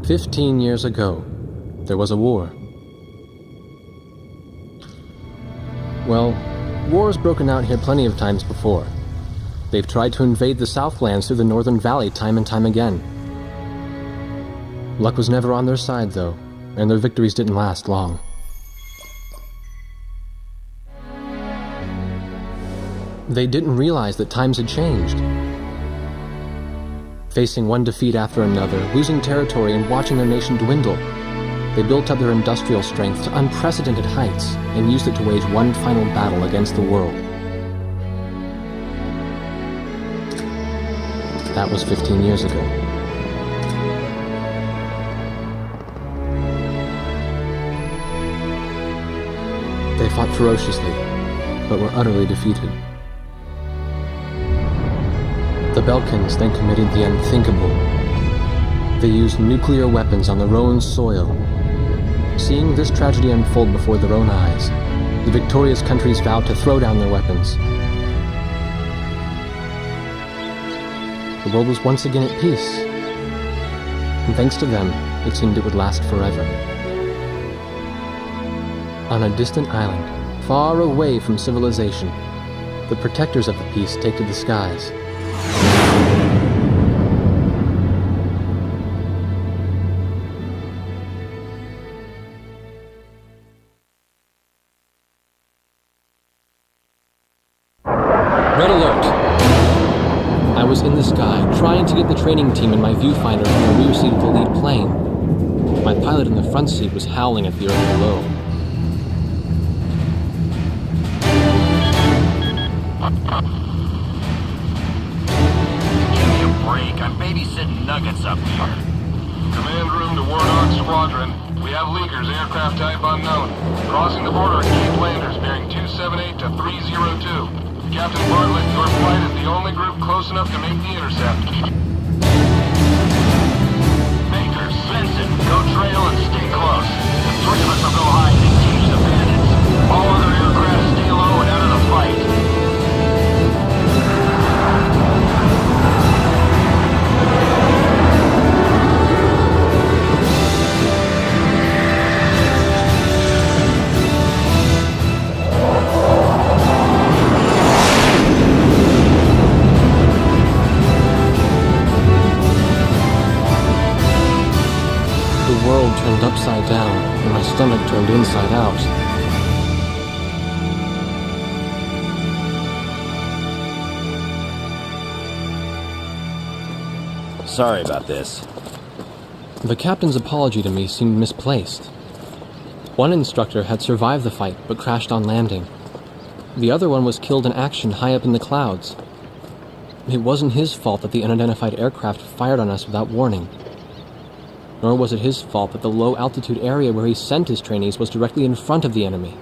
15 years ago, there was a war. Well, war's broken out here plenty of times before. They've tried to invade the Southlands through the Northern Valley time and time again. Luck was never on their side, though, and their victories didn't last long. They didn't realize that times had changed. Facing one defeat after another, losing territory and watching their nation dwindle, they built up their industrial strength to unprecedented heights and used it to wage one final battle against the world. That was 15 years ago. They fought ferociously, but were utterly defeated. The Belkans then committed the unthinkable. They used nuclear weapons on their own soil. Seeing this tragedy unfold before their own eyes, the victorious countries vowed to throw down their weapons. The world was once again at peace, and thanks to them, it seemed it would last forever. On a distant island, far away from civilization, the protectors of the peace take to the skies. Red alert! I was in the sky, trying to get the training team in my viewfinder from the rear seat of the lead plane. My pilot in the front seat was howling at the earth below. Give me a break. I'm babysitting nuggets up here. Command room to Wardog Squadron. We have leakers, aircraft type unknown. Crossing the border at Cape Landers, bearing 278 to 302. Captain Bartlett, your flight is the only group close enough to make the intercept. Baker, Svensson, go trail and stay close. The three of us will go high and engage the bandits. All other aircraft stay low and out of the fight. The world turned upside down, and my stomach turned inside out. Sorry about this. The captain's apology to me seemed misplaced. One instructor had survived the fight, but crashed on landing. The other one was killed in action high up in the clouds. It wasn't his fault that the unidentified aircraft fired on us without warning. Nor was it his fault that the low-altitude area where he sent his trainees was directly in front of the enemy.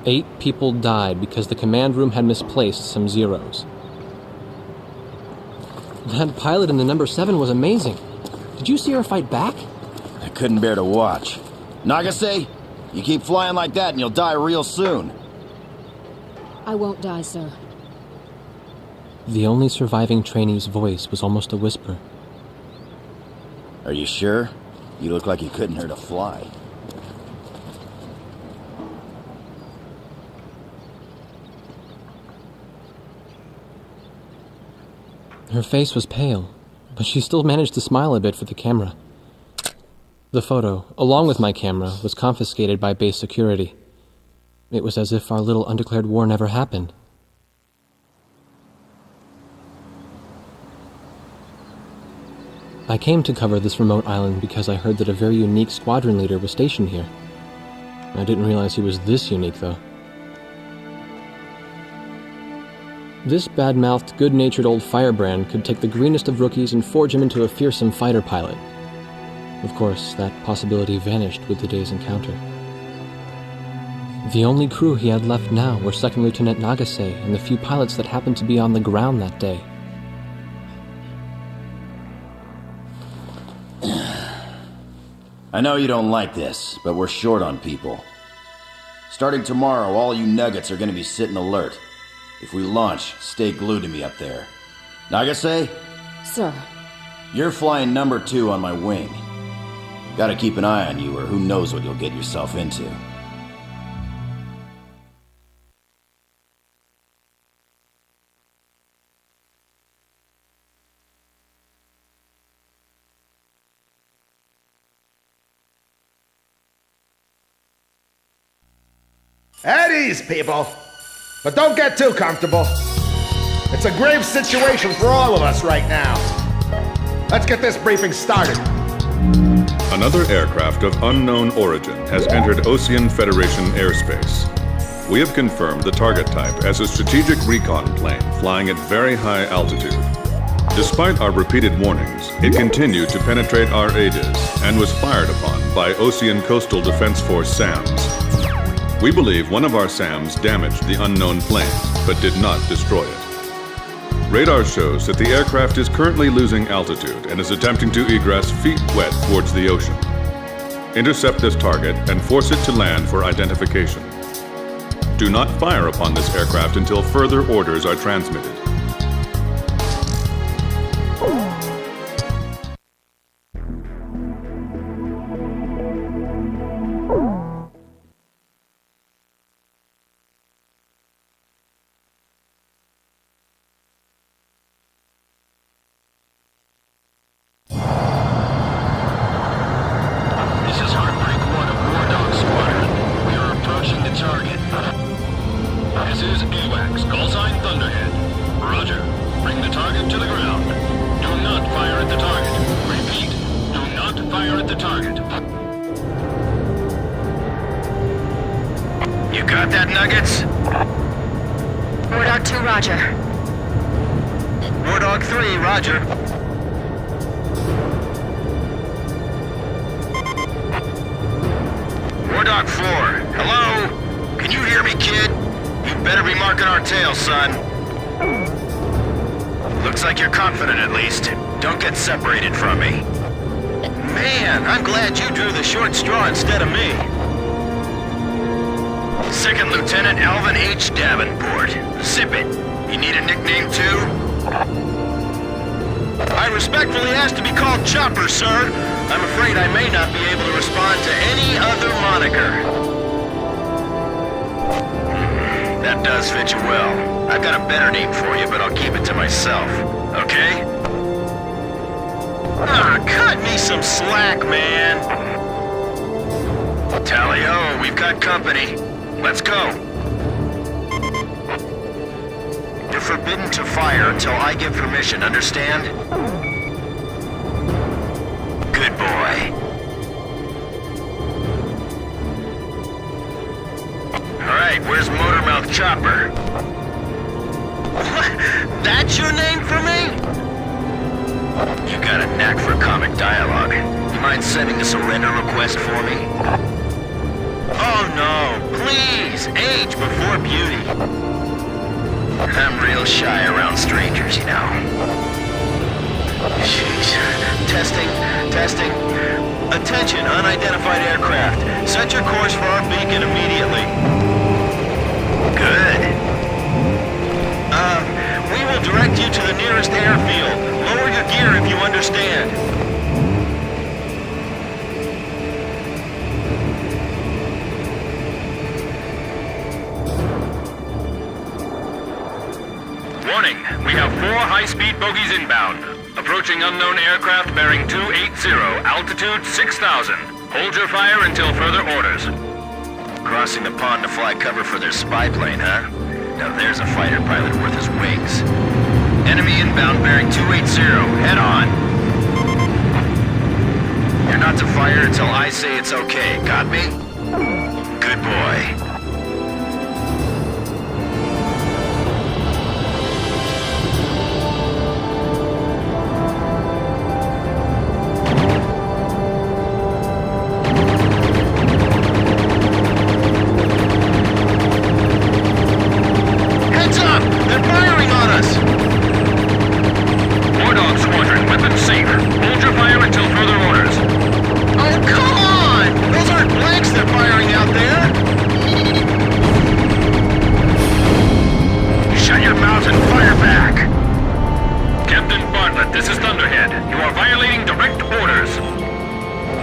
8 people died because the command room had misplaced some zeros. That pilot in the number 7 was amazing. Did you see her fight back? I couldn't bear to watch. Nagase, you keep flying like that and you'll die real soon. I won't die, sir. The only surviving trainee's voice was almost a whisper. Are you sure? You look like you couldn't hurt a fly. Her face was pale, but she still managed to smile a bit for the camera. The photo, along with my camera, was confiscated by base security. It was as if our little undeclared war never happened. I came to cover this remote island because I heard that a very unique squadron leader was stationed here. I didn't realize he was this unique, though. This bad-mouthed, good-natured old firebrand could take the greenest of rookies and forge him into a fearsome fighter pilot. Of course, that possibility vanished with the day's encounter. The only crew he had left now were Second Lieutenant Nagase and the few pilots that happened to be on the ground that day. I know you don't like this, but we're short on people. Starting tomorrow, all you nuggets are going to be sitting alert. If we launch, stay glued to me up there. Nagase? Sir. You're flying number 2 on my wing. Gotta keep an eye on you, or who knows what you'll get yourself into. At ease, people. But don't get too comfortable. It's a grave situation for all of us right now. Let's get this briefing started. Another aircraft of unknown origin has entered Ocean Federation airspace. We have confirmed the target type as a strategic recon plane flying at very high altitude. Despite our repeated warnings, it continued to penetrate our aegis and was fired upon by Ocean Coastal Defense Force SAMs. We believe one of our SAMs damaged the unknown plane, but did not destroy it. Radar shows that the aircraft is currently losing altitude and is attempting to egress feet wet towards the ocean. Intercept this target and force it to land for identification. Do not fire upon this aircraft until further orders are transmitted. Separated from me. Man, I'm glad you drew the short straw instead of me. Second Lieutenant Alvin H. Davenport. Zip it. You need a nickname too? I respectfully ask to be called Chopper, sir. I'm afraid I may not be able to respond to any other moniker. That does fit you well. I've got a better name for you, but I'll keep it to myself. Okay? Ah, cut me some slack, man! Tally-ho, we've got company. Let's go. You're forbidden to fire until I give permission, understand? Good boy. Alright, where's Motormouth Chopper? That's your name for me? You got a knack for comic dialogue. You mind sending a surrender request for me? Oh no, please, age before beauty. I'm real shy around strangers, you know. Jeez. Testing. Attention, unidentified aircraft. Set your course for our beacon immediately. Good. We will direct you to the nearest airfield. Lower your gear if you understand. Warning, we have 4 high-speed bogies inbound. Approaching unknown aircraft bearing 280, altitude 6,000. Hold your fire until further orders. Crossing the pond to fly cover for their spy plane, huh? Now there's a fighter pilot worth his wings. Enemy inbound bearing 280. Head on. You're not to fire until I say it's okay. Got me? Good boy. Heads up! They're firing on us! War Dog Squadron, weapons safe. Hold your fire until further orders. Oh, come on! Those aren't blanks they're firing out there! strict orders.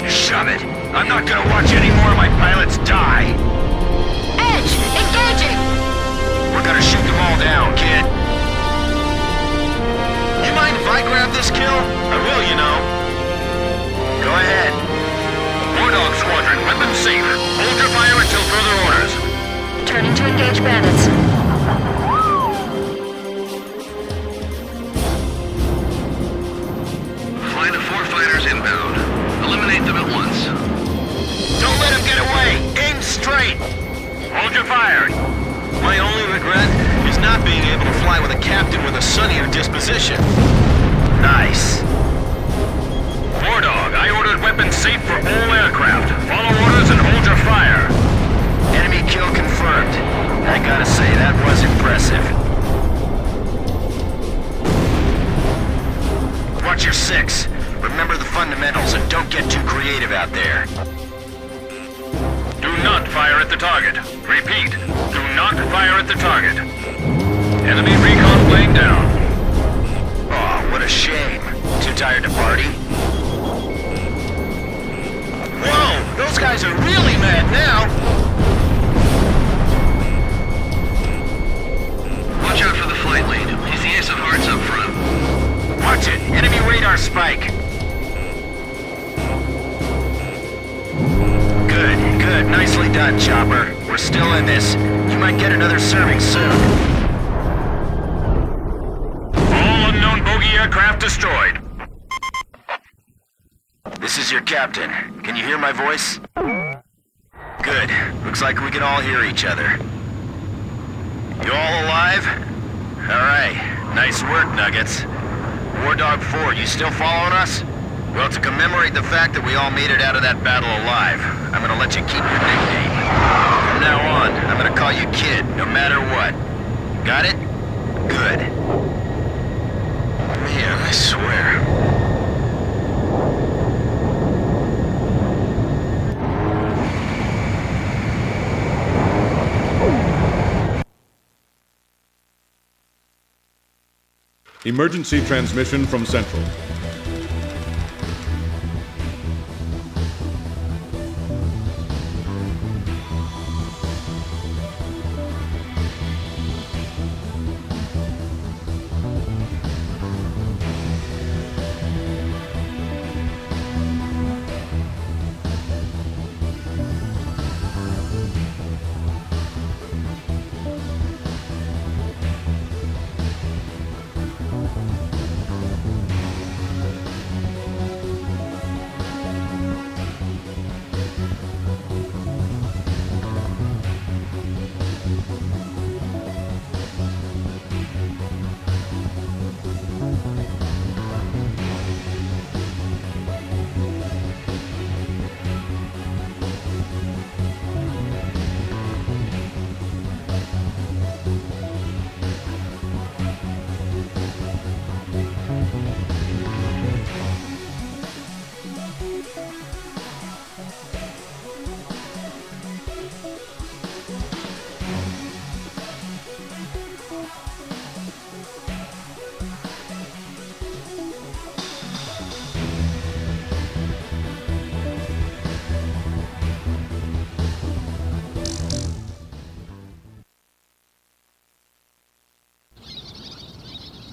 Shove it. I'm not gonna watch any more of my pilots die. Edge, engaging! We're gonna shoot them all down, kid. You mind if I grab this kill? I will, you know. Go ahead. War Dog Squadron, weapons safe. Hold your fire until further orders. Turning to engage bandits. Flight of 4 fighters inbound. Eliminate them at once. Don't let them get away! Aim straight! Hold your fire! My only regret is not being able to fly with a captain with a sunnier disposition. Nice. War Dog, I ordered weapons safe for all aircraft. Follow orders and hold your fire. Enemy kill confirmed. I gotta say, that was impressive. Watch your 6. Remember the fundamentals and don't get too creative out there. Do not fire at the target. Repeat, do not fire at the target. Enemy recon plane down. Oh, what a shame. Too tired to party? Whoa, those guys are really mad now. Watch out for the flight lead. He's the ace of hearts up front. Watch it. Enemy radar spike. Good. Nicely done, Chopper. We're still in this. You might get another serving soon. All unknown bogey aircraft destroyed. This is your captain. Can you hear my voice? Good. Looks like we can all hear each other. You all alive? Alright. Nice work, Nuggets. War Dog 4, you still following us? Well, to commemorate the fact that we all made it out of that battle alive, I'm gonna let you keep your nickname. From now on, I'm gonna call you Kid, no matter what. Got it? Good. Man, I swear. Emergency transmission from Central.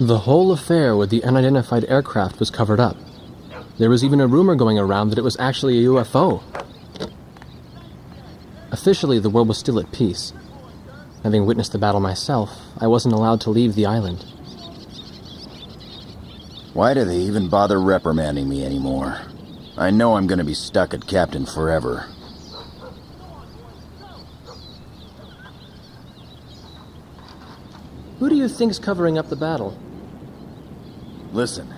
The whole affair with the unidentified aircraft was covered up. There was even a rumor going around that it was actually a UFO. Officially, the world was still at peace. Having witnessed the battle myself, I wasn't allowed to leave the island. Why do they even bother reprimanding me anymore? I know I'm gonna be stuck at Captain forever. Who do you think's covering up the battle? Listen,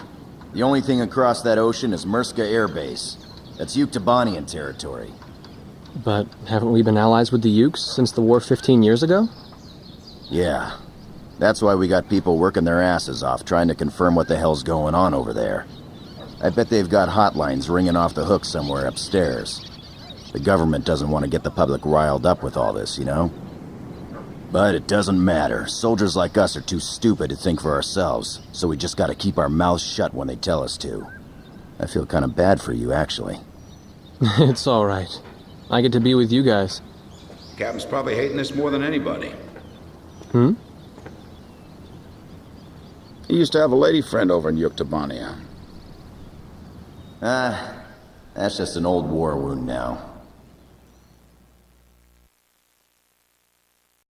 the only thing across that ocean is Murska Air Base. That's Yuktobanian territory. But haven't we been allies with the Ukes since the war 15 years ago? Yeah. That's why we got people working their asses off trying to confirm what the hell's going on over there. I bet they've got hotlines ringing off the hook somewhere upstairs. The government doesn't want to get the public riled up with all this, you know? But it doesn't matter. Soldiers like us are too stupid to think for ourselves, so we just gotta keep our mouths shut when they tell us to. I feel kind of bad for you, actually. It's alright. I get to be with you guys. Captain's probably hating this more than anybody. Hmm? He used to have a lady friend over in Yuktobania. That's just an old war wound now.